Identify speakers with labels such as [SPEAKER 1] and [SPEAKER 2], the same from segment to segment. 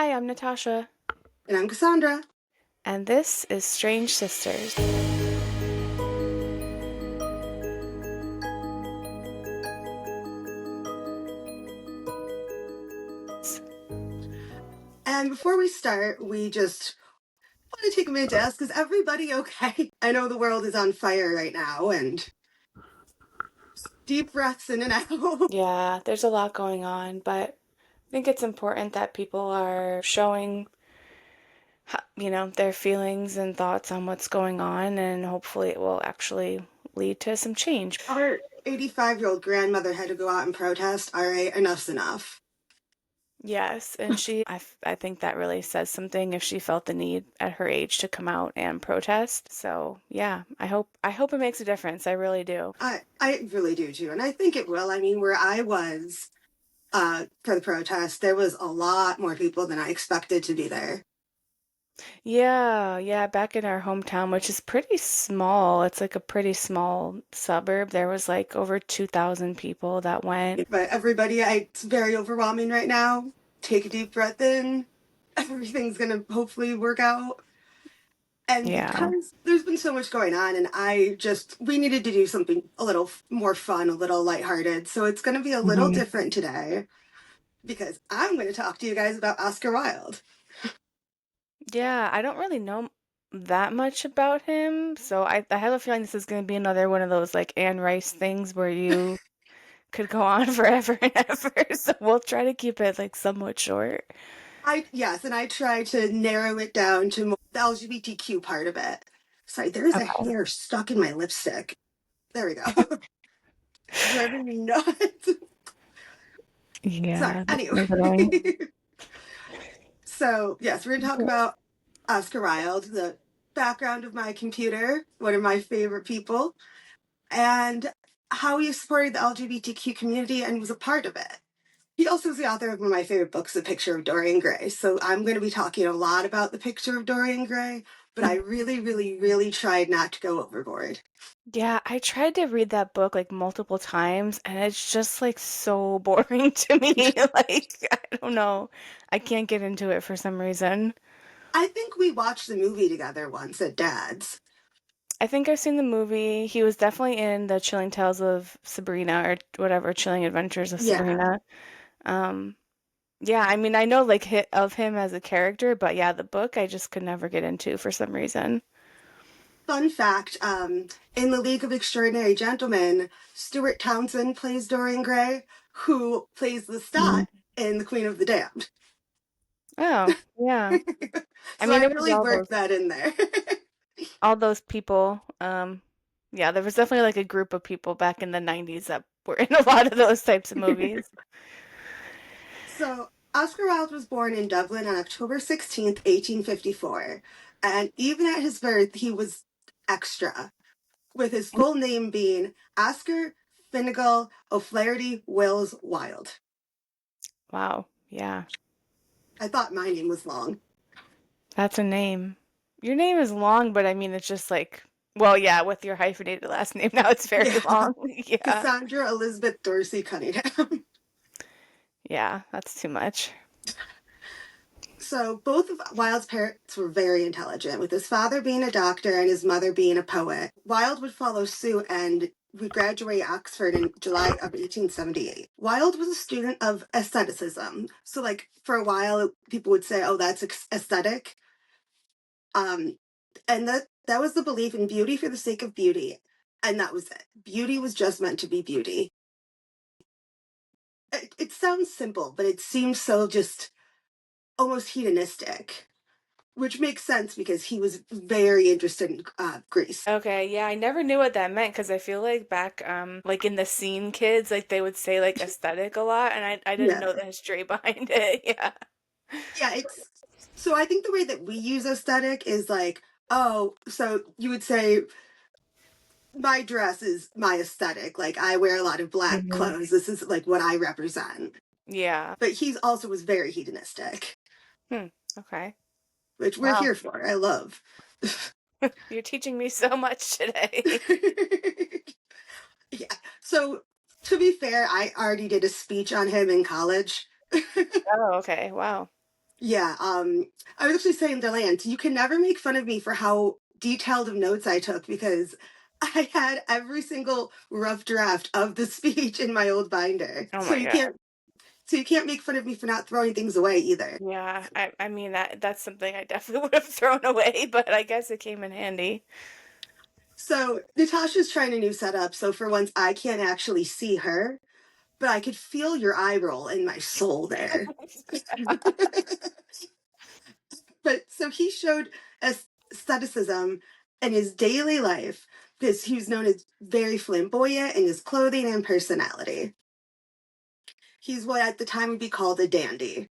[SPEAKER 1] Hi, I'm Natasha,
[SPEAKER 2] And I'm Cassandra.
[SPEAKER 1] and this is Strange Sisters.
[SPEAKER 2] And before we start, we just want to take a minute to ask, is everybody okay? I know the world is on fire right now, and deep breaths in and out.
[SPEAKER 1] Yeah, there's a lot going on, but I think it's important that people are showing, their feelings and thoughts on what's going on, and hopefully it will actually lead to some change.
[SPEAKER 2] Our 85-year-old grandmother had to go out and protest. All right, enough's enough.
[SPEAKER 1] Yes, and I think that really says something if she felt the need at her age to come out and protest. So, yeah, I hope it makes a difference. I really do.
[SPEAKER 2] I really do too, and I think it will. I mean, where I was for the protest, there was a lot more people than I expected to be there.
[SPEAKER 1] Yeah, back in our hometown, which is pretty small. It's like a pretty small suburb. There was like over 2,000 people that went.
[SPEAKER 2] But everybody, it's very overwhelming right now. Take a deep breath in. Everything's gonna hopefully work out. And
[SPEAKER 1] Yeah.
[SPEAKER 2] because there's been so much going on, and we needed to do something a little more fun, a little lighthearted. So it's going to be a little
[SPEAKER 1] hmm
[SPEAKER 2] different today because I'm going to talk to you guys about Oscar Wilde.
[SPEAKER 1] Yeah, I don't really know that much about him, so I have a feeling this is going to be another one of those like Anne Rice things where you could go on forever and ever. So we'll try to keep it like somewhat short.
[SPEAKER 2] Yes, and I try to narrow it down to the LGBTQ part of it. Sorry, there is a
[SPEAKER 1] Okay.
[SPEAKER 2] hair stuck in my lipstick. There we go. Driving me nuts. Sorry.
[SPEAKER 1] Yeah, that's
[SPEAKER 2] Anyway.
[SPEAKER 1] annoying.
[SPEAKER 2] So, yes, we're going to talk about Oscar Wilde, the background of my computer, one of my favorite people, and how he supported the LGBTQ community and was a part of it. He also is the author of one of my favorite books, The Picture of Dorian Gray. So I'm going to be talking a lot about The Picture of Dorian Gray, but I really, really, really tried not to go overboard.
[SPEAKER 1] Yeah, I tried to read that book like multiple times and it's just like so boring to me. Like, I don't know. I can't get into it for some reason.
[SPEAKER 2] I think we watched the movie together once at Dad's.
[SPEAKER 1] I think I've seen the movie. He was definitely in the Chilling Tales of Sabrina or whatever, Chilling Adventures of
[SPEAKER 2] Yeah.
[SPEAKER 1] Sabrina. Um, yeah, I mean, I know like hit of him as a character, but yeah, the book I just could never get into for some reason.
[SPEAKER 2] Fun fact, in The League of Extraordinary Gentlemen, Stuart Townsend plays Dorian Gray, who plays
[SPEAKER 1] Mhm.
[SPEAKER 2] Lestat in The Queen of the Damned.
[SPEAKER 1] Oh, yeah. I
[SPEAKER 2] So
[SPEAKER 1] mean,
[SPEAKER 2] I
[SPEAKER 1] it was
[SPEAKER 2] really worked that in there.
[SPEAKER 1] all those people. Yeah, there was definitely like a group of people back in the 90s that were in a lot of those types of movies.
[SPEAKER 2] So Oscar Wilde was born in Dublin on October 16th, 1854. And even at his birth, he was extra, with his full name being Oscar Finnegal O'Flaherty Wills Wilde.
[SPEAKER 1] Wow, yeah,
[SPEAKER 2] I thought my name was long.
[SPEAKER 1] that's a name. Your name is long, but I mean, it's just like, well, yeah, with your hyphenated last name, now it's very
[SPEAKER 2] Yeah.
[SPEAKER 1] long. Yeah,
[SPEAKER 2] Cassandra Elizabeth Dorsey Cunningham.
[SPEAKER 1] yeah, that's too much.
[SPEAKER 2] So both of Wilde's parents were very intelligent, with his father being a doctor and his mother being a poet. Wilde would follow suit and would graduate Oxford in July of 1878. Wilde was a student of aestheticism. So, like, for a while, people would say, oh, that's aesthetic. Um, and that was the belief in beauty for the sake of beauty. And that was it. Beauty was just meant to be beauty. It sounds simple, but it seems so just almost hedonistic, which makes sense because he was very interested in Greece.
[SPEAKER 1] Okay, yeah, I never knew what that meant because I feel like back, like in the scene kids, like they would say like aesthetic a lot, and I didn't
[SPEAKER 2] Yeah.
[SPEAKER 1] know the history behind it. Yeah.
[SPEAKER 2] Yeah, it's so I think the way that we use aesthetic is like, oh, so you would say my dress is my aesthetic. Like I wear a lot of black
[SPEAKER 1] hmm
[SPEAKER 2] clothes. This is like what I represent.
[SPEAKER 1] Yeah.
[SPEAKER 2] But he's also was very hedonistic,
[SPEAKER 1] Hmm. Okay.
[SPEAKER 2] which we're
[SPEAKER 1] Wow.
[SPEAKER 2] here for. I love.
[SPEAKER 1] You're teaching me so much today.
[SPEAKER 2] Yeah. So to be fair, I already did a speech on him in college.
[SPEAKER 1] Oh, okay. Wow.
[SPEAKER 2] Yeah, I was actually saying to Lance, you can never make fun of me for how detailed of notes I took because I had every single rough draft of the speech in my old binder.
[SPEAKER 1] Oh
[SPEAKER 2] So
[SPEAKER 1] my
[SPEAKER 2] you
[SPEAKER 1] God.
[SPEAKER 2] can't make fun of me for not throwing things away either.
[SPEAKER 1] Yeah, I mean that's something I definitely would have thrown away, but I guess it came in handy.
[SPEAKER 2] So Natasha's trying a new setup, so for once I can't actually see her, but I could feel your eye roll in my soul there. But so he showed aestheticism in his daily life because he was known as very flamboyant in his clothing and personality. He's what at the time would be called a dandy.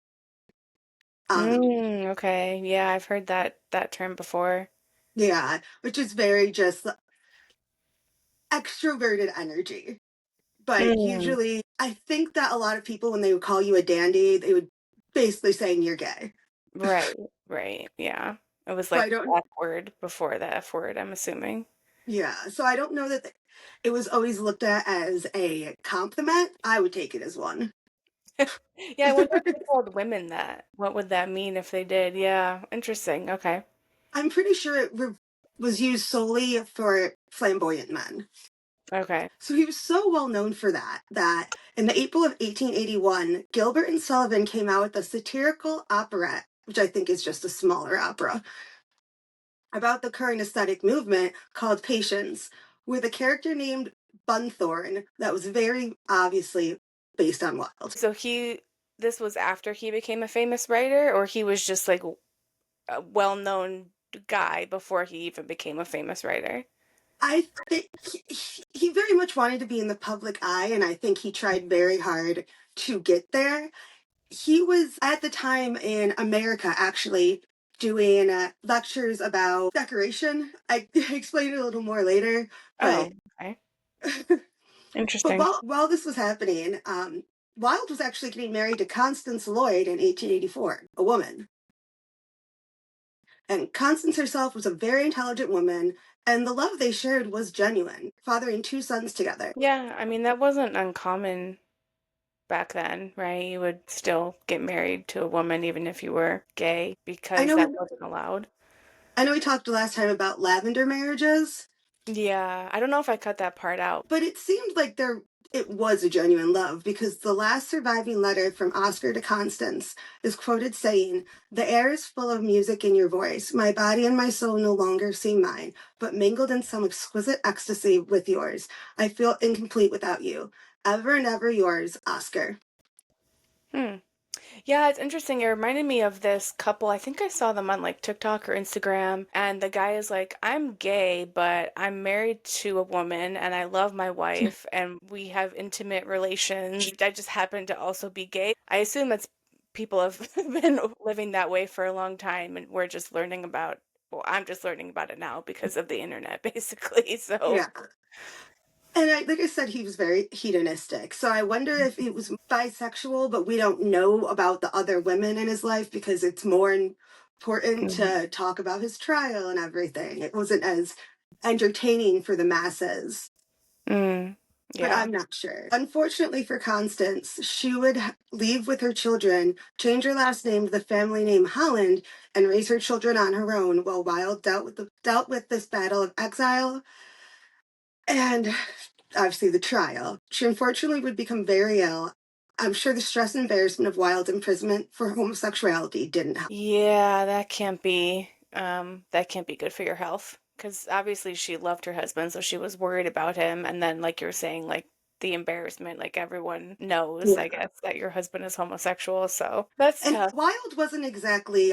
[SPEAKER 1] Okay. Yeah, I've heard that term before.
[SPEAKER 2] Yeah, which is very just extroverted energy. But
[SPEAKER 1] Mm,
[SPEAKER 2] usually, I think that a lot of people, when they would call you a dandy, they would basically saying you're gay.
[SPEAKER 1] right, right. Yeah. It was
[SPEAKER 2] So
[SPEAKER 1] like
[SPEAKER 2] I
[SPEAKER 1] the
[SPEAKER 2] don't,
[SPEAKER 1] F word before the F word, I'm assuming.
[SPEAKER 2] yeah, so I don't know that it was always looked at as a compliment. I would take it as one.
[SPEAKER 1] Yeah, I wonder if they told women that. What would that mean if they did? Yeah, interesting. Okay.
[SPEAKER 2] I'm pretty sure was used solely for flamboyant men.
[SPEAKER 1] Okay.
[SPEAKER 2] So he was so well known for that in the April of 1881, Gilbert and Sullivan came out with a satirical operette, which I think is just a smaller opera, about the current aesthetic movement called Patience, with a character named Bunthorne that was very obviously based on Wilde.
[SPEAKER 1] So this was after he became a famous writer, or he was just like a well-known guy before he even became a famous writer?
[SPEAKER 2] I think he very much wanted to be in the public eye, and I think he tried very hard to get there. He was at the time in America actually doing lectures about decoration. I explain it a little more later, but
[SPEAKER 1] Oh, okay.
[SPEAKER 2] but
[SPEAKER 1] Interesting.
[SPEAKER 2] while this was happening, Wilde was actually getting married to Constance Lloyd in 1884, a woman. And Constance herself was a very intelligent woman, and the love they shared was genuine, fathering two sons together.
[SPEAKER 1] Yeah, I mean, that wasn't uncommon back then, right? You would still get married to a woman even if you were gay
[SPEAKER 2] I
[SPEAKER 1] because
[SPEAKER 2] know
[SPEAKER 1] that
[SPEAKER 2] we
[SPEAKER 1] wasn't allowed.
[SPEAKER 2] I know we talked last time about lavender marriages,
[SPEAKER 1] Yeah, I don't know if I cut that part out.
[SPEAKER 2] but it seemed like it was a genuine love because the last surviving letter from Oscar to Constance is quoted saying, "The air is full of music in your voice. My body and my soul no longer seem mine, but mingled in some exquisite ecstasy with yours. I feel incomplete without you. Ever and ever yours, Oscar."
[SPEAKER 1] Hmm. Yeah, it's interesting. It reminded me of this couple. I think I saw them on like TikTok or Instagram, and the guy is like, "I'm gay, but I'm married to a woman and I love my wife and we have intimate relations. I just happen to also be gay." I assume that's people have been living that way for a long time and we're just learning about, well, I'm just learning about it now because of the internet, basically. So,
[SPEAKER 2] Yeah. And like I said, he was very hedonistic. So I wonder if he was bisexual, but we don't know about the other women in his life because it's more important
[SPEAKER 1] mhm.
[SPEAKER 2] to talk about his trial and everything. It wasn't as entertaining for the masses,
[SPEAKER 1] Mm,
[SPEAKER 2] but
[SPEAKER 1] yeah.
[SPEAKER 2] I'm not sure. Unfortunately for Constance, she would leave with her children, change her last name to the family name Holland, and raise her children on her own while Wilde dealt with this battle of exile and obviously the trial. She unfortunately would become very ill. I'm sure the stress and embarrassment of Wilde's imprisonment for homosexuality didn't help.
[SPEAKER 1] Yeah, that can't be good for your health. Because obviously she loved her husband, so she was worried about him. And then, like you're saying, like the embarrassment, like everyone knows, I
[SPEAKER 2] Yeah.
[SPEAKER 1] guess, that your husband is homosexual. So that's
[SPEAKER 2] And
[SPEAKER 1] tough.
[SPEAKER 2] Wilde wasn't exactly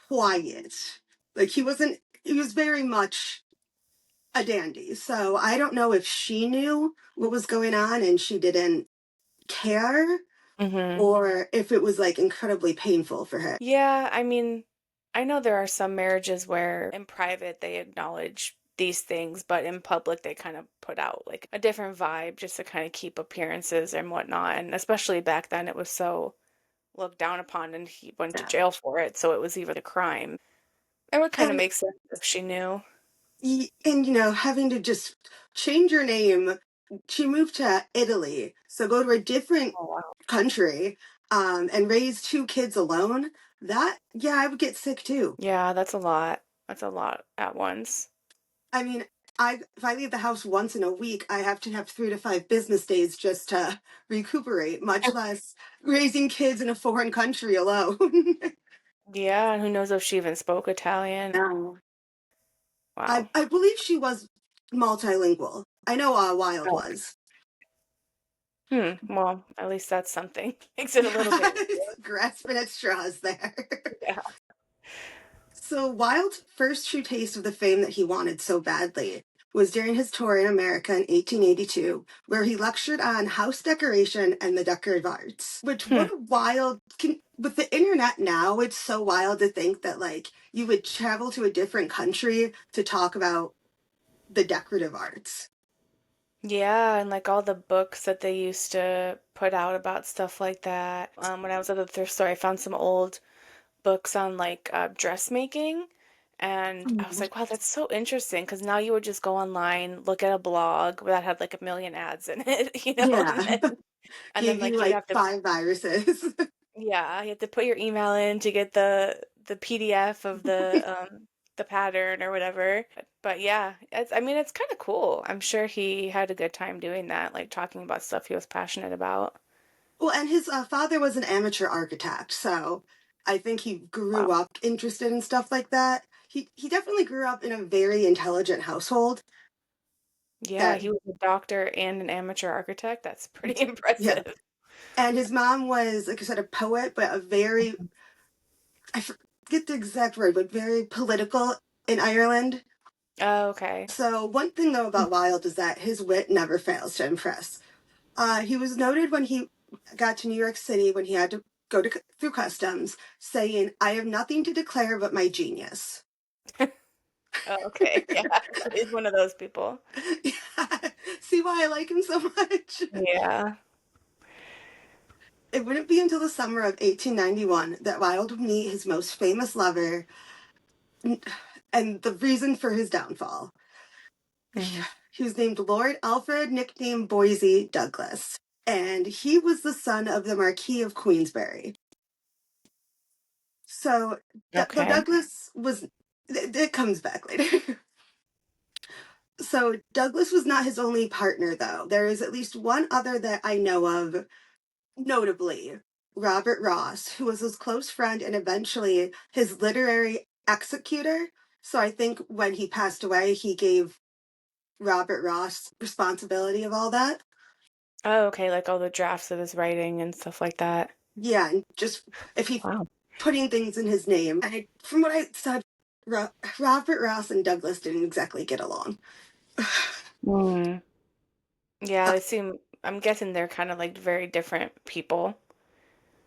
[SPEAKER 2] quiet. Like he was very much a dandy. So I don't know if she knew what was going on and she didn't care
[SPEAKER 1] Hmm.
[SPEAKER 2] or if it was like incredibly painful for her.
[SPEAKER 1] Yeah, I mean, I know there are some marriages where in private they acknowledge these things, but in public they kind of put out like a different vibe just to kind of keep appearances and whatnot. And especially back then, it was so looked down upon and he went to
[SPEAKER 2] Yeah.
[SPEAKER 1] jail for it, so it was even a crime. It would kind of
[SPEAKER 2] And
[SPEAKER 1] make sense if she knew.
[SPEAKER 2] and having to just change your name, she moved to Italy, so go to a different
[SPEAKER 1] Oh, wow.
[SPEAKER 2] country, and raise two kids alone, that, yeah, I would get sick too.
[SPEAKER 1] Yeah, that's a lot. That's a lot at once.
[SPEAKER 2] I mean, if I leave the house once in a week, I have to have 3 to 5 business days just to recuperate, much less raising kids in a foreign country alone.
[SPEAKER 1] Yeah, and who knows if she even spoke Italian.
[SPEAKER 2] No.
[SPEAKER 1] Wow.
[SPEAKER 2] I believe she was multilingual. I know Wilde
[SPEAKER 1] Oh.
[SPEAKER 2] was.
[SPEAKER 1] Well, at least that's something. Makes it a little bit
[SPEAKER 2] Yes, grasping at straws there.
[SPEAKER 1] yeah.
[SPEAKER 2] So Wilde's first true taste of the fame that he wanted so badly was during his tour in America in 1882, where he lectured on house decoration and the decorative arts. Which,
[SPEAKER 1] Hmm.
[SPEAKER 2] what a wild, with the internet now, it's so wild to think that like you would travel to a different country to talk about the decorative arts.
[SPEAKER 1] Yeah, and like all the books that they used to put out about stuff like that. When I was at the thrift store, I found some old books on like dressmaking, and I was
[SPEAKER 2] Mhm.
[SPEAKER 1] like, wow, that's so interesting because now you would just go online, look at a blog that had like a million ads in it,
[SPEAKER 2] Yeah,
[SPEAKER 1] and then
[SPEAKER 2] gave you
[SPEAKER 1] like you'd
[SPEAKER 2] like
[SPEAKER 1] have to,
[SPEAKER 2] 5 viruses.
[SPEAKER 1] yeah, you have to put your email in to get the PDF of the pattern or whatever. But yeah, I mean, it's kind of cool. I'm sure he had a good time doing that, like talking about stuff he was passionate about.
[SPEAKER 2] Well, and his father was an amateur architect, so I think he grew
[SPEAKER 1] Wow.
[SPEAKER 2] up interested in stuff like that. He definitely grew up in a very intelligent household.
[SPEAKER 1] Yeah,
[SPEAKER 2] That
[SPEAKER 1] he was a doctor and an amateur architect. That's pretty
[SPEAKER 2] yeah,
[SPEAKER 1] impressive.
[SPEAKER 2] and his mom was, like I said, a poet, but a very, I forget the exact word, but very political in Ireland.
[SPEAKER 1] Oh, okay.
[SPEAKER 2] So one thing though about Wilde is that his wit never fails to impress. He was noted when he got to New York City when he had to go through customs, saying, "I have nothing to declare but my genius."
[SPEAKER 1] Oh, okay. Yeah, he's one of those people.
[SPEAKER 2] Yeah. See why I like him so much?
[SPEAKER 1] Yeah.
[SPEAKER 2] It wouldn't be until the summer of 1891 that Wilde would meet his most famous lover and the reason for his downfall.
[SPEAKER 1] Hmm.
[SPEAKER 2] He was named Lord Alfred, nicknamed Boise Douglas, and he was the son of the Marquis of Queensberry. So, though
[SPEAKER 1] Okay.
[SPEAKER 2] Douglas was, it comes back later. So, Douglas was not his only partner, though. There is at least one other that I know of, notably Robert Ross, who was his close friend and eventually his literary executor. So, I think when he passed away, he gave Robert Ross responsibility of all that.
[SPEAKER 1] Oh, okay, like all the drafts of his writing and stuff like that.
[SPEAKER 2] Yeah, and just if he
[SPEAKER 1] Wow.
[SPEAKER 2] putting things in his name. From what I said, Robert Ross and Douglas didn't exactly get along.
[SPEAKER 1] Mm. Yeah, they seem, I'm guessing they're kind of like very different people.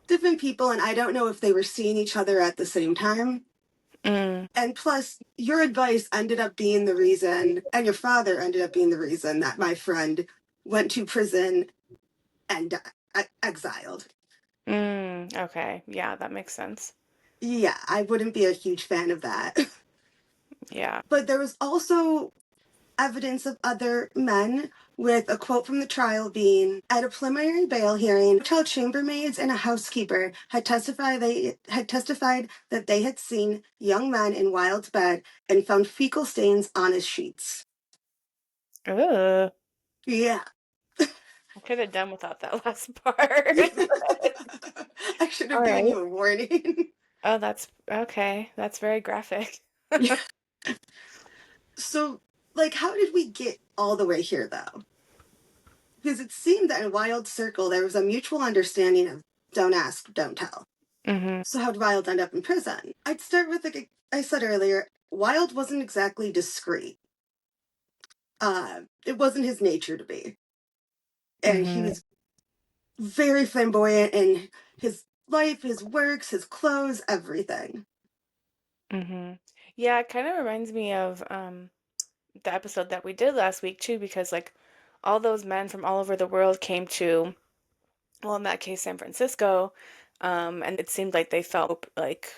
[SPEAKER 2] Different people, and I don't know if they were seeing each other at the same time.
[SPEAKER 1] Mm.
[SPEAKER 2] And plus, your advice ended up being the reason, and your father ended up being the reason that my friend went to prison and exiled.
[SPEAKER 1] Okay. Yeah, that makes sense.
[SPEAKER 2] Yeah, I wouldn't be a huge fan of that.
[SPEAKER 1] Yeah.
[SPEAKER 2] But there was also evidence of other men, with a quote from the trial being, "At a preliminary bail hearing, hotel chambermaids and a housekeeper had testified that they had seen young men in Wilde's bed and found fecal stains on his sheets."
[SPEAKER 1] Ugh.
[SPEAKER 2] Yeah.
[SPEAKER 1] I could have done without that last part.
[SPEAKER 2] I should
[SPEAKER 1] All
[SPEAKER 2] have given
[SPEAKER 1] right.
[SPEAKER 2] you a warning.
[SPEAKER 1] Oh, that's okay. That's very graphic.
[SPEAKER 2] So, like, how did we get all the way here, though? Because it seemed that in Wilde's circle there was a mutual understanding of don't ask, don't tell.
[SPEAKER 1] Hmm.
[SPEAKER 2] So how'd Wilde end up in prison? I'd start with, like I said earlier, Wilde wasn't exactly discreet. It wasn't his nature to be. And he
[SPEAKER 1] Hmm.
[SPEAKER 2] was very flamboyant in his life, his works, his clothes, everything.
[SPEAKER 1] Hmm. Yeah, it kind of reminds me of the episode that we did last week too, because like all those men from all over the world came to, well, in that case, San Francisco, and it seemed like they felt like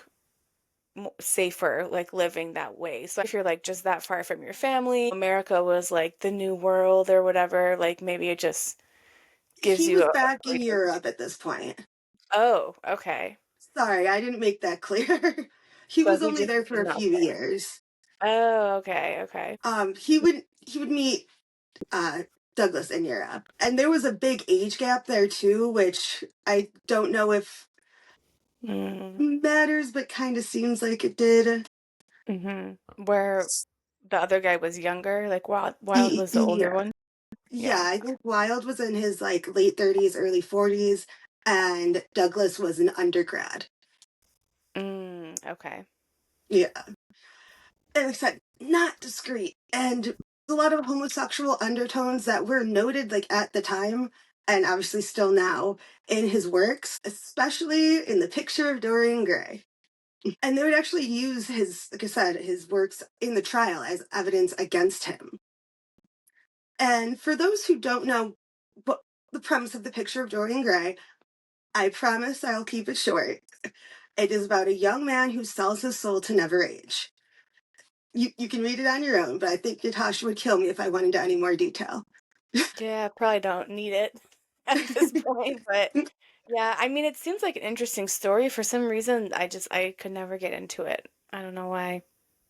[SPEAKER 1] safer like living that way. So if you're like just that far from your family, America was like the new world or whatever, like maybe it just gives
[SPEAKER 2] He
[SPEAKER 1] you
[SPEAKER 2] was
[SPEAKER 1] a
[SPEAKER 2] back in
[SPEAKER 1] greater,
[SPEAKER 2] Europe at this point.
[SPEAKER 1] Oh, okay.
[SPEAKER 2] Sorry, I didn't make that clear. He
[SPEAKER 1] So
[SPEAKER 2] was
[SPEAKER 1] he
[SPEAKER 2] only
[SPEAKER 1] just
[SPEAKER 2] there for
[SPEAKER 1] was
[SPEAKER 2] a
[SPEAKER 1] not
[SPEAKER 2] few
[SPEAKER 1] there.
[SPEAKER 2] years.
[SPEAKER 1] Oh, okay, okay.
[SPEAKER 2] He would meet Douglas in Europe, and there was a big age gap there too, which I don't know if
[SPEAKER 1] Mm,
[SPEAKER 2] matters, but kind of seems like it did.
[SPEAKER 1] Where the other guy was younger, like Wild was the older
[SPEAKER 2] Yeah,
[SPEAKER 1] one?
[SPEAKER 2] yeah.
[SPEAKER 1] Yeah.
[SPEAKER 2] I think Wilde was in his like late 30s, early 40s, and Douglas was an undergrad.
[SPEAKER 1] Okay.
[SPEAKER 2] Yeah, and like I said, not discreet, and a lot of homosexual undertones that were noted like at the time, and obviously still now in his works, especially in The Picture of Dorian Gray. And they would actually use his, like I said, his works in the trial as evidence against him. And for those who don't know what the premise of The Picture of Dorian Gray, I promise I'll keep it short. It is about a young man who sells his soul to never age. You can read it on your own, but I think Natasha would kill me if I went into any more detail.
[SPEAKER 1] Yeah, probably don't need it at this point, but yeah, I mean, it seems like an interesting story. For some reason, I could never get into it. I don't know why.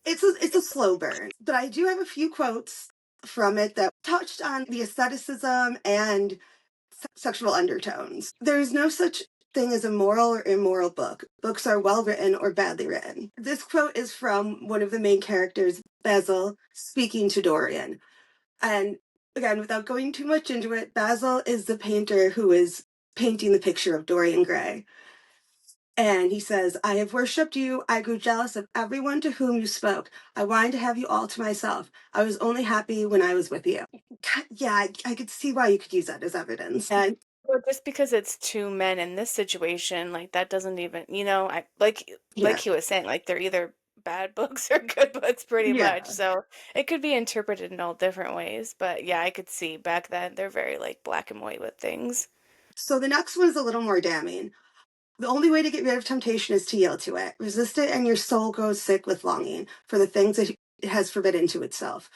[SPEAKER 2] It's a slow burn, but I do have a few quotes from it that touched on the asceticism and sexual undertones. There is no such thing as a moral or immoral book. Books are well written or badly written. This quote is from one of the main characters, Basil, speaking to Dorian. And again, without going too much into it, Basil is the painter who is painting the picture of Dorian Gray. And he says, I have worshipped you. I grew jealous of everyone to whom you spoke. I wanted to have you all to myself. I was only happy when I was with you. Yeah, I could see why you could use that as evidence. And
[SPEAKER 1] Well, just because it's two men in this situation, like that doesn't even, like
[SPEAKER 2] yeah,
[SPEAKER 1] he was saying, like they're either bad books or good books pretty much.
[SPEAKER 2] yeah.
[SPEAKER 1] So it could be interpreted in all different ways. But yeah, I could see back then they're very like black and white with things.
[SPEAKER 2] So the next one is a little more damning. The only way to get rid of temptation is to yield to it. Resist it, and your soul grows sick with longing for the things it has forbidden to itself,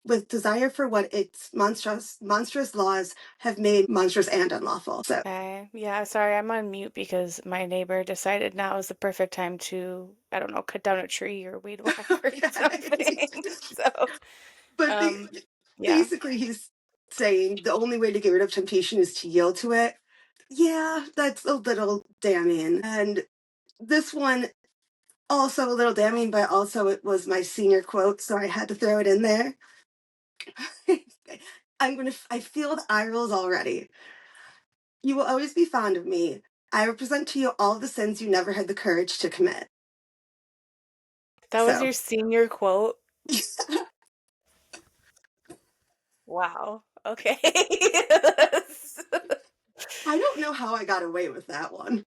[SPEAKER 2] with desire for what its monstrous laws have made monstrous and unlawful. So,
[SPEAKER 1] Okay. Yeah, sorry, I'm on mute because my neighbor decided now is the perfect time to, I don't know, cut down a tree or weed whack or
[SPEAKER 2] okay.
[SPEAKER 1] something. So,
[SPEAKER 2] but
[SPEAKER 1] um, yeah.
[SPEAKER 2] basically, he's saying the only way to get rid of temptation is to yield to it. Yeah, that's a little damning. And this one, also a little damning, but also it was my senior quote, so I had to throw it in there. I feel the eye rolls already. You will always be fond of me. I represent to you all the sins you never had the courage to commit.
[SPEAKER 1] That was
[SPEAKER 2] So
[SPEAKER 1] your senior quote. Wow. Okay.
[SPEAKER 2] I don't know how I got away with that one.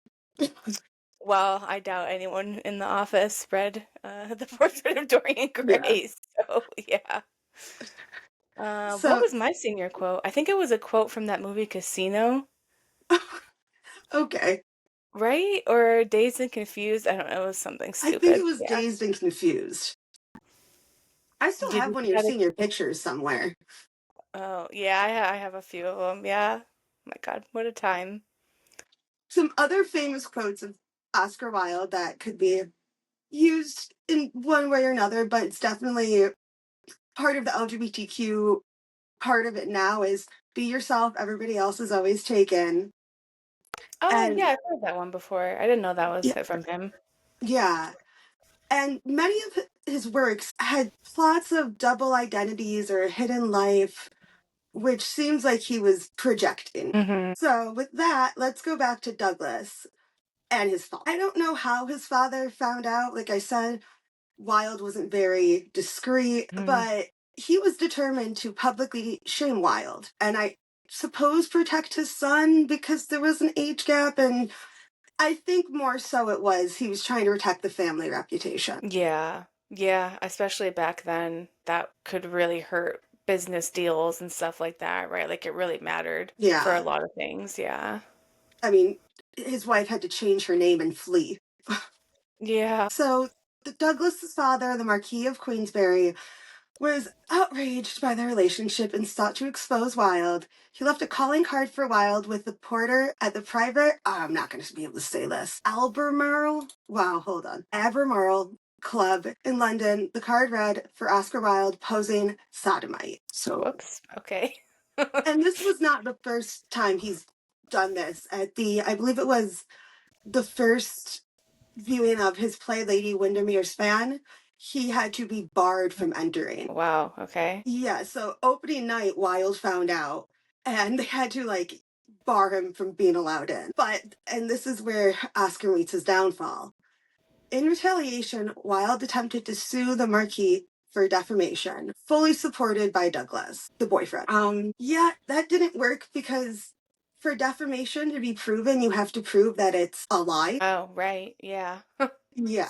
[SPEAKER 1] Well, I doubt anyone in the office read the portrait of Dorian
[SPEAKER 2] Yeah.
[SPEAKER 1] Gray. So, yeah. What
[SPEAKER 2] So
[SPEAKER 1] was my senior quote? I think it was a quote from that movie Casino,
[SPEAKER 2] okay.
[SPEAKER 1] right? Or Dazed and Confused. I don't know. It was something
[SPEAKER 2] I think it
[SPEAKER 1] stupid.
[SPEAKER 2] was
[SPEAKER 1] Yeah.
[SPEAKER 2] dazed and confused. I still
[SPEAKER 1] You
[SPEAKER 2] have
[SPEAKER 1] just
[SPEAKER 2] one of your
[SPEAKER 1] gotta
[SPEAKER 2] senior
[SPEAKER 1] keep.
[SPEAKER 2] pictures somewhere.
[SPEAKER 1] Oh, yeah. I have a few of them. Yeah. My God, what a time.
[SPEAKER 2] Some other famous quotes of Oscar Wilde that could be used in one way or another, but it's definitely part of the LGBTQ part of it now is be yourself, everybody else is always taken.
[SPEAKER 1] Oh, yeah.
[SPEAKER 2] And
[SPEAKER 1] I've heard that one before. I didn't know that was
[SPEAKER 2] yeah,
[SPEAKER 1] from him.
[SPEAKER 2] yeah. And many of his works had plots of double identities or hidden life, which seems like he was projecting.
[SPEAKER 1] Hmm.
[SPEAKER 2] So, with that, let's go back to Douglas and his father. I don't know how his father found out. Like I said, Wilde wasn't very discreet, but he was determined to publicly shame Wilde. And I suppose protect his son because there was an age gap. And I think more so it was he was trying to protect the family reputation.
[SPEAKER 1] Yeah. Yeah, especially back then, that could really hurt business deals and stuff like that, right? Like it really mattered for a
[SPEAKER 2] Yeah.
[SPEAKER 1] lot of things. Yeah.
[SPEAKER 2] I mean, his wife had to change her name and flee.
[SPEAKER 1] Yeah.
[SPEAKER 2] So, the Douglas's father, the Marquis of Queensberry, was outraged by their relationship and sought to expose Wilde. He left a calling card for Wilde with the porter at the private, I'm not going to be able to say this, Albemarle? Wow, hold on. Albemarle Club in London. The card read, for Oscar Wilde, posing sodomite. So,
[SPEAKER 1] Whoops. Okay.
[SPEAKER 2] and this was not the first time he's done this. At the, I believe it was the first viewing of his play Lady Windermere's Fan, he had to be barred from entering.
[SPEAKER 1] Wow. Okay.
[SPEAKER 2] Yeah, so opening night, Wilde found out, and they had to like bar him from being allowed in. But, and this is where Oscar meets his downfall. In retaliation, Wilde attempted to sue the Marquis for defamation, fully supported by Douglas, the boyfriend. Yeah, that didn't work because for defamation to be proven, you have to prove that it's a lie.
[SPEAKER 1] Oh, right. Yeah.
[SPEAKER 2] Yeah.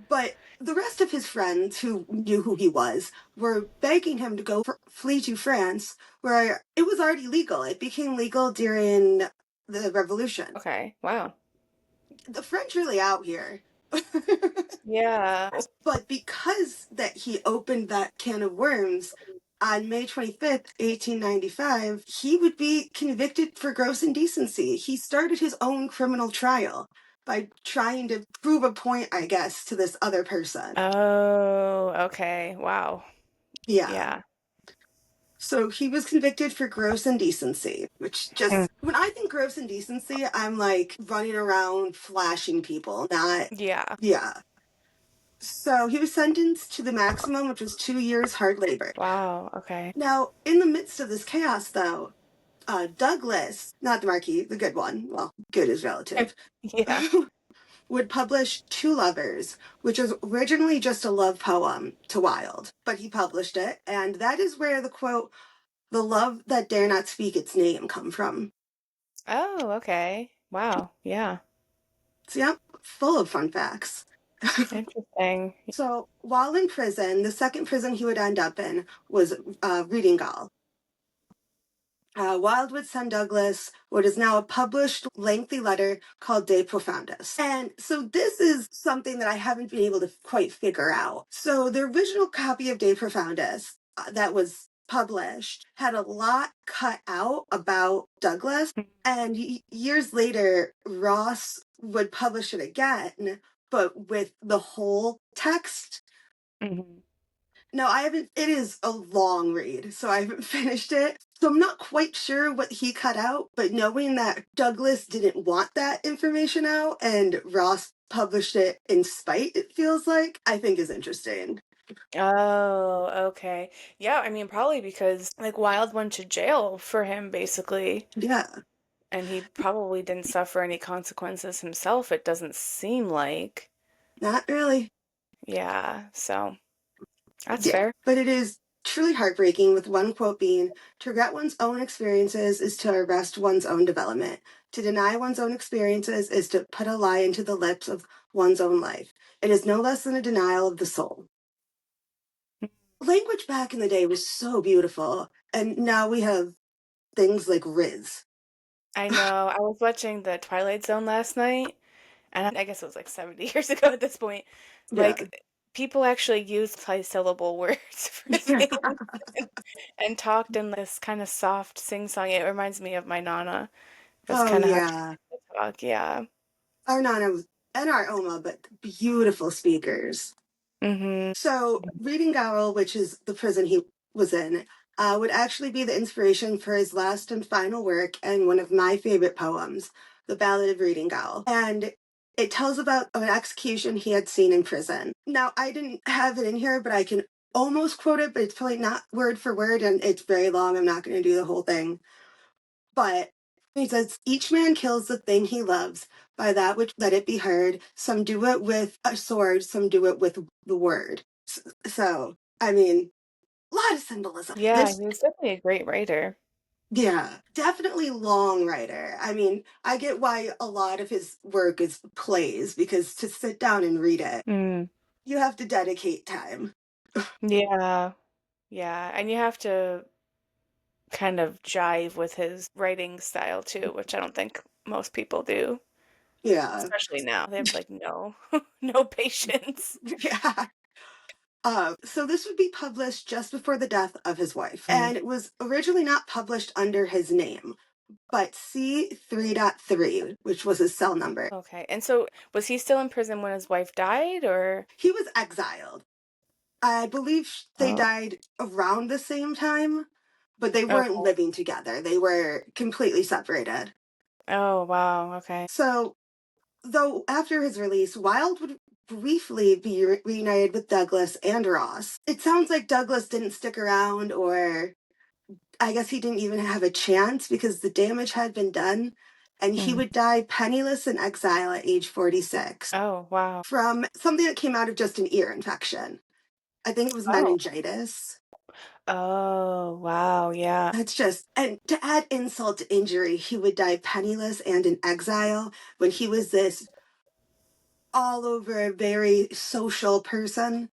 [SPEAKER 2] But the rest of his friends who knew who he was were begging him to flee to France, where it was already legal. It became legal during the revolution.
[SPEAKER 1] Okay. Wow.
[SPEAKER 2] The French really out here.
[SPEAKER 1] Yeah.
[SPEAKER 2] But because that he opened that can of worms on May 25th, 1895, he would be convicted for gross indecency. He started his own criminal trial by trying to prove a point, I guess, to this other person.
[SPEAKER 1] Oh, okay. Wow.
[SPEAKER 2] Yeah.
[SPEAKER 1] Yeah.
[SPEAKER 2] So he was convicted for gross indecency, which
[SPEAKER 1] Hmm.
[SPEAKER 2] just, when I think gross indecency, I'm like running around flashing people, not,
[SPEAKER 1] Yeah.
[SPEAKER 2] yeah. So he was sentenced to the maximum, which was 2 years hard labor.
[SPEAKER 1] Wow. Okay.
[SPEAKER 2] Now, in the midst of this chaos, though, Douglas, not the Marquis, the good one, well, good is relative,
[SPEAKER 1] Yeah.
[SPEAKER 2] would publish Two Lovers, which was originally just a love poem to Wilde, but he published it, and that is where the quote, the love that dare not speak its name, come from.
[SPEAKER 1] Oh, okay. Wow. Yeah.
[SPEAKER 2] So, yeah, full of fun facts.
[SPEAKER 1] Interesting.
[SPEAKER 2] So, while in prison, the second prison he would end up in was Reading Gaol. Wilde would send Douglas what is now a published lengthy letter called De Profundis. And so this is something that I haven't been able to quite figure out. So the original copy of De Profundis that was published had a lot cut out about Douglas. And years later, Ross would publish it again, but with the whole text.
[SPEAKER 1] Mhm.
[SPEAKER 2] No, I haven't. It is a long read, so I haven't finished it. So I'm not quite sure what he cut out, but knowing that Douglas didn't want that information out and Ross published it in spite, it feels like, I think is interesting.
[SPEAKER 1] Oh, okay. Yeah, I mean, probably because like Wilde went to jail for him basically,
[SPEAKER 2] Yeah,
[SPEAKER 1] and he probably didn't suffer any consequences himself, it doesn't seem like.
[SPEAKER 2] not really.
[SPEAKER 1] Yeah, so that's
[SPEAKER 2] Yeah,
[SPEAKER 1] fair.
[SPEAKER 2] but it is truly heartbreaking, with one quote being, to regret one's own experiences is to arrest one's own development. To deny one's own experiences is to put a lie into the lips of one's own life. It is no less than a denial of the soul. Language back in the day was so beautiful, and now we have things like Riz.
[SPEAKER 1] I know. I was watching the Twilight Zone last night, and I guess it was like 70 years ago at this point.
[SPEAKER 2] Yeah.
[SPEAKER 1] Like people actually used multi-syllable words for things and talked in this kind of soft sing-song. It reminds me of my Nana. That's
[SPEAKER 2] Oh,
[SPEAKER 1] kind of how she
[SPEAKER 2] yeah.
[SPEAKER 1] used to talk. Yeah.
[SPEAKER 2] Our Nana and our Oma, but beautiful speakers.
[SPEAKER 1] Mm-hmm.
[SPEAKER 2] So, Reading Gaol, which is the prison he was in, would actually be the inspiration for his last and final work and one of my favorite poems, The Ballad of Reading Gaol. And it tells about an execution he had seen in prison. Now, I didn't have it in here, but I can almost quote it, but it's probably not word for word, and it's very long. I'm not going to do the whole thing. But he says, each man kills the thing he loves by that which let it be heard. Some do it with a sword, some do it with the word. So, I mean, a lot of symbolism.
[SPEAKER 1] Yeah,
[SPEAKER 2] This,
[SPEAKER 1] he was definitely a great writer.
[SPEAKER 2] yeah, definitely long writer. I mean, I get why a lot of his work is plays, because to sit down and read it,
[SPEAKER 1] Mm.
[SPEAKER 2] you have to dedicate time.
[SPEAKER 1] Yeah. Yeah. And you have to kind of jive with his writing style too, which I don't think most people do,
[SPEAKER 2] Yeah.
[SPEAKER 1] especially now. They have like no no patience.
[SPEAKER 2] Yeah. So this would be published just before the death of his wife,
[SPEAKER 1] Mm.
[SPEAKER 2] and it was originally not published under his name, but C3.3, which was his cell number.
[SPEAKER 1] Okay. And so was he still in prison when his wife died, or?
[SPEAKER 2] He was exiled. I believe they
[SPEAKER 1] Oh,
[SPEAKER 2] died around the same time, but they weren't
[SPEAKER 1] okay.
[SPEAKER 2] living together. They were completely separated.
[SPEAKER 1] Oh, wow. Okay.
[SPEAKER 2] So, though after his release, Wilde would briefly be reunited with Douglas and Ross. It sounds like Douglas didn't stick around, or I guess he didn't even have a chance because the damage had been done, and he
[SPEAKER 1] Mm.
[SPEAKER 2] would die penniless in exile at age 46
[SPEAKER 1] Oh, wow.
[SPEAKER 2] from something that came out of just an ear infection. I think it was
[SPEAKER 1] Oh.
[SPEAKER 2] meningitis.
[SPEAKER 1] Oh, wow. Yeah.
[SPEAKER 2] That's just, and to add insult to injury, he would die penniless and in exile when he was this all over very social person.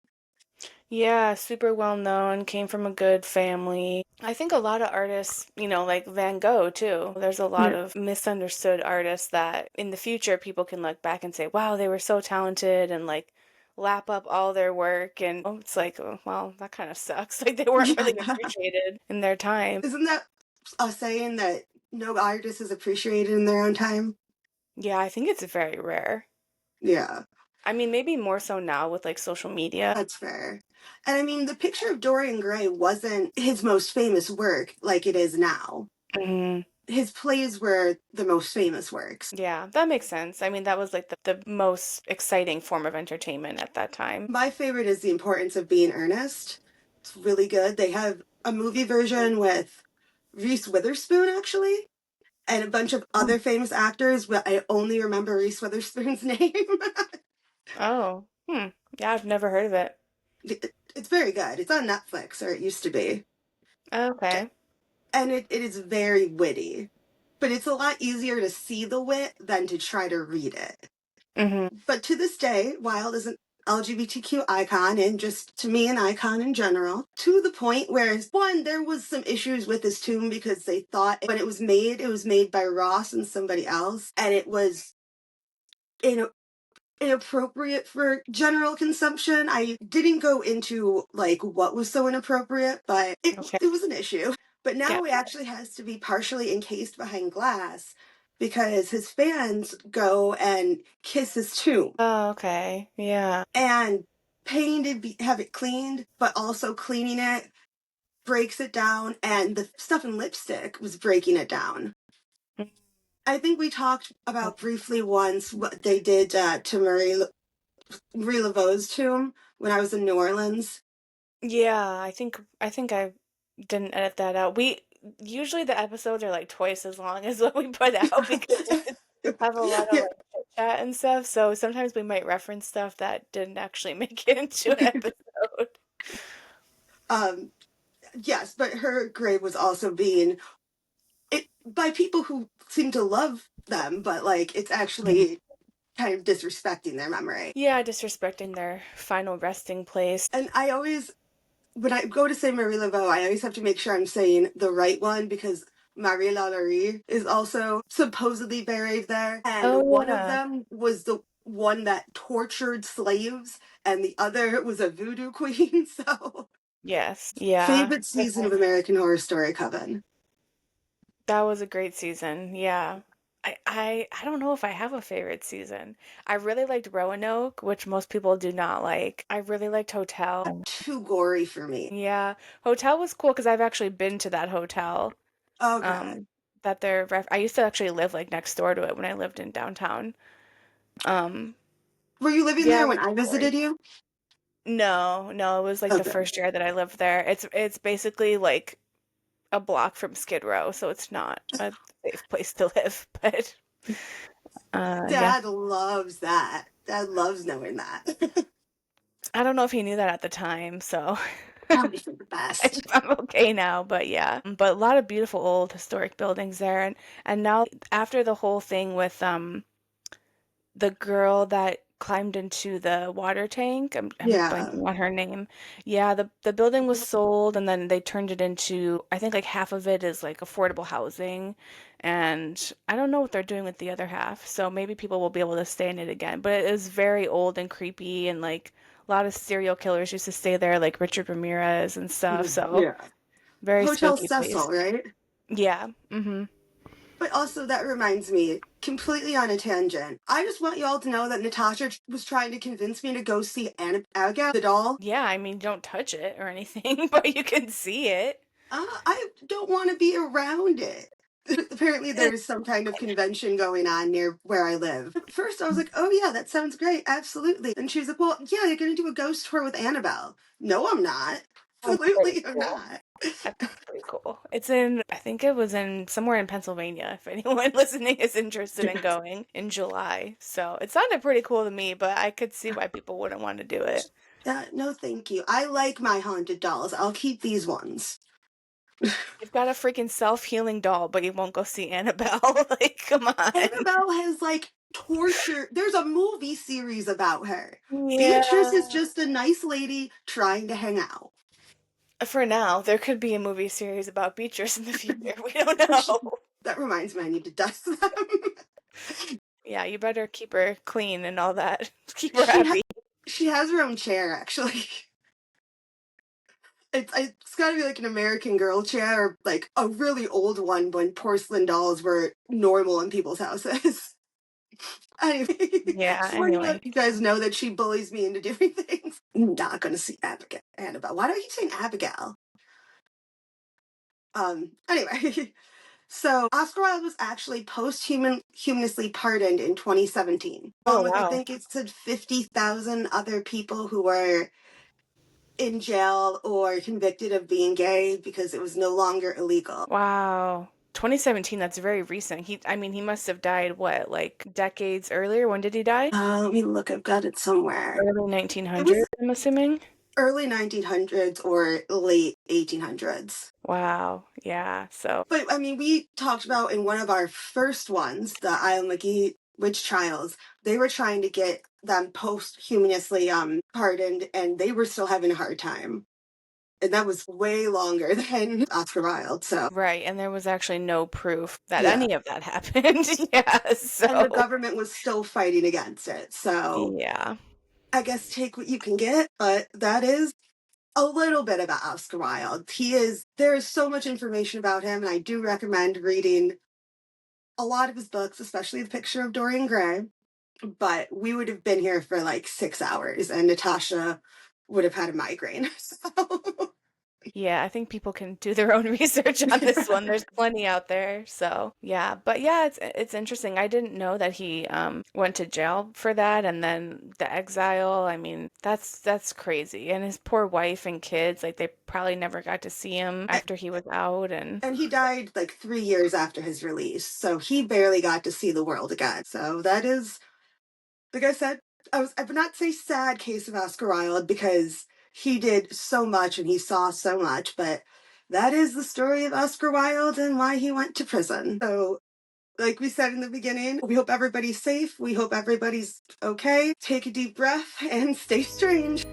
[SPEAKER 1] Yeah, super well known, came from a good family. I think a lot of artists, like Van Gogh too. There's a lot
[SPEAKER 2] Yeah.
[SPEAKER 1] of misunderstood artists that in the future people can look back and say, wow, they were so talented and like lap up all their work. And it's like, oh, well, that kind of sucks. Like they weren't really
[SPEAKER 2] Yeah.
[SPEAKER 1] appreciated in their time.
[SPEAKER 2] Isn't that a saying that no artist is appreciated in their own time?
[SPEAKER 1] Yeah, I think it's very rare.
[SPEAKER 2] Yeah,
[SPEAKER 1] I mean, maybe more so now with like social media.
[SPEAKER 2] that's fair. And I mean, the picture of Dorian Gray wasn't his most famous work like it is now.
[SPEAKER 1] Mhm.
[SPEAKER 2] His plays were the most famous works.
[SPEAKER 1] Yeah, that makes sense. I mean, that was like the most exciting form of entertainment at that time.
[SPEAKER 2] My favorite is The Importance of Being Earnest. It's really good. They have a movie version with Reese Witherspoon, actually, and a bunch of other famous actors, but I only remember Reese Witherspoon's name.
[SPEAKER 1] Oh, yeah, I've never heard of it.
[SPEAKER 2] It's very good. It's on Netflix, or it used to be.
[SPEAKER 1] Okay.
[SPEAKER 2] And it is very witty, but it's a lot easier to see the wit than to try to read it.
[SPEAKER 1] Hmm.
[SPEAKER 2] But to this day, Wilde is an LGBTQ icon, and just to me, an icon in general, to the point where, one, there was some issues with his tomb because they thought when it was made by Ross and somebody else, and it was in inappropriate for general consumption. I didn't go into like what was so inappropriate, but
[SPEAKER 1] Okay.
[SPEAKER 2] it was an issue. But
[SPEAKER 1] Yeah.
[SPEAKER 2] now it actually has to be partially encased behind glass because his fans go and kiss his tomb
[SPEAKER 1] Oh, okay. Yeah.
[SPEAKER 2] and paying to have it cleaned, but also cleaning it breaks it down, and the stuff in lipstick was breaking it down. I think we talked about briefly once what they did to Marie Laveau's tomb when I was in New Orleans.
[SPEAKER 1] Yeah, I think I didn't edit that out. We usually the episodes are like twice as long as what we put out because we have a lot of
[SPEAKER 2] Yeah.
[SPEAKER 1] like chit chat and stuff. So sometimes we might reference stuff that didn't actually make it into an episode.
[SPEAKER 2] um, yes, but her grave was also being it by people who seem to love them, but like it's
[SPEAKER 1] Mhm.
[SPEAKER 2] actually kind of disrespecting their memory.
[SPEAKER 1] Yeah, disrespecting their final resting place.
[SPEAKER 2] And I always, when I go to say Marie Laveau, I always have to make sure I'm saying the right one because Marie Lalaurie is also supposedly buried there. And
[SPEAKER 1] Oh
[SPEAKER 2] one of
[SPEAKER 1] yeah.
[SPEAKER 2] them was the one that tortured slaves, and the other was a voodoo queen. So,
[SPEAKER 1] Yes. Yeah.
[SPEAKER 2] favorite season of American Horror Story, Coven.
[SPEAKER 1] That was a great season. Yeah. I don't know if I have a favorite season. I really liked Roanoke, which most people do not like. I really liked Hotel.
[SPEAKER 2] Too gory for me.
[SPEAKER 1] Yeah. Hotel was cool because I've actually been to that hotel.
[SPEAKER 2] Okay.
[SPEAKER 1] Um that I used to actually live like next door to it when I lived in downtown. Um
[SPEAKER 2] Were you living
[SPEAKER 1] yeah,
[SPEAKER 2] there
[SPEAKER 1] it was
[SPEAKER 2] when I
[SPEAKER 1] gory.
[SPEAKER 2] visited you?
[SPEAKER 1] No, no, it was like the
[SPEAKER 2] Okay.
[SPEAKER 1] first year that I lived there. It's basically like a block from Skid Row, so it's not a safe place to live, but yeah.
[SPEAKER 2] Dad loves that. Dad loves knowing that.
[SPEAKER 1] I don't know if he knew that at the time, so
[SPEAKER 2] Probably for the best.
[SPEAKER 1] I'm okay now, but yeah. But a lot of beautiful old historic buildings there, and now after the whole thing with the girl that climbed into the water tank, I'm
[SPEAKER 2] Yeah.
[SPEAKER 1] blanking on her name. Yeah, the building was sold and then they turned it into, I think like half of it is like affordable housing, and I don't know what they're doing with the other half. So maybe people will be able to stay in it again. But it is very old and creepy and like A lot of serial killers used to stay there, like Richard Ramirez and stuff. So
[SPEAKER 2] Yeah.
[SPEAKER 1] very
[SPEAKER 2] Hotel
[SPEAKER 1] spooky place.
[SPEAKER 2] Cecil, right?
[SPEAKER 1] Yeah. Mm-hmm.
[SPEAKER 2] But also, that reminds me, completely on a tangent. I just want you all to know that Natasha was trying to convince me to go see Abigail, the doll.
[SPEAKER 1] Yeah, I mean, don't touch it or anything, but you can see it.
[SPEAKER 2] I don't want to be around it. Apparently, there's some kind of convention going on near where I live. At first, I was like, oh, yeah, that sounds great. Absolutely. And she was like, well, yeah, you're going to do a ghost tour with Annabelle. No, I'm not.
[SPEAKER 1] That's pretty
[SPEAKER 2] Absolutely, I'm
[SPEAKER 1] cool.
[SPEAKER 2] not.
[SPEAKER 1] That's pretty cool. It's in, I think it was in somewhere in Pennsylvania, if anyone listening is interested in going in July. So it sounded pretty cool to me, but I could see why people wouldn't want to do it.
[SPEAKER 2] No, thank you. I like my haunted dolls. I'll keep these ones.
[SPEAKER 1] You've got a freaking self-healing doll, but you won't go see Annabelle. Like, come on.
[SPEAKER 2] Annabelle has like torture. There's a movie series about her. Beatrice is
[SPEAKER 1] Yeah.
[SPEAKER 2] just a nice lady trying to hang out.
[SPEAKER 1] For now, there could be a movie series about Beatrice in the future. We don't
[SPEAKER 2] Oh, shit.
[SPEAKER 1] know.
[SPEAKER 2] That reminds me, I need to dust them.
[SPEAKER 1] Yeah, you better keep her clean and all that. Keep her
[SPEAKER 2] she ha-
[SPEAKER 1] happy.
[SPEAKER 2] she has her own chair actually. It's got to be like an American Girl chair, or like a really old one when porcelain dolls were normal in people's houses. Anyway,
[SPEAKER 1] Yeah,
[SPEAKER 2] just wanted to
[SPEAKER 1] anyway.
[SPEAKER 2] let you guys know that she bullies me into doing things. I'm not gonna see Abigail, Annabelle. Why do I keep saying Abigail? Anyway, so Oscar Wilde was actually posthumously pardoned in 2017,
[SPEAKER 1] Oh,
[SPEAKER 2] along with I
[SPEAKER 1] wow.
[SPEAKER 2] think it said 50,000 other people who were in jail or convicted of being gay because it was no longer illegal.
[SPEAKER 1] Wow. 2017, that's very recent. I mean, he must have died, what, like decades earlier? When did he die?
[SPEAKER 2] Let me look. I've got it somewhere.
[SPEAKER 1] Early
[SPEAKER 2] It
[SPEAKER 1] 1900s,
[SPEAKER 2] was
[SPEAKER 1] I'm assuming.
[SPEAKER 2] early 1900s or late 1800s.
[SPEAKER 1] Wow. Yeah. So,
[SPEAKER 2] But I mean, we talked about in one of our first ones, the Isle McGee witch trials, they were trying to get them posthumously pardoned, and they were still having a hard time. And that was way longer than Oscar Wilde. So
[SPEAKER 1] right. And there was actually no proof that
[SPEAKER 2] yeah,
[SPEAKER 1] any of that happened. Yeah.
[SPEAKER 2] and the
[SPEAKER 1] So,
[SPEAKER 2] government was still fighting against it. So
[SPEAKER 1] yeah.
[SPEAKER 2] I guess take what you can get, but that is a little bit about Oscar Wilde. There is so much information about him, and I do recommend reading a lot of his books, especially The Picture of Dorian Gray. But we would have been here for like 6 hours, and Natasha would have had a migraine. So,
[SPEAKER 1] Yeah, I think people can do their own research on this one. There's plenty out there. So, yeah. But yeah, it's interesting. I didn't know that he went to jail for that and then the exile. I mean, that's crazy. And his poor wife and kids, like they probably never got to see him after he was out and
[SPEAKER 2] and he died like 3 years after his release, so he barely got to see the world again. So that is, like I said, I would not say sad case of Oscar Wilde because he did so much and he saw so much, but that is the story of Oscar Wilde and why he went to prison. So, like we said in the beginning, we hope everybody's safe. We hope everybody's okay. Take a deep breath and stay strange.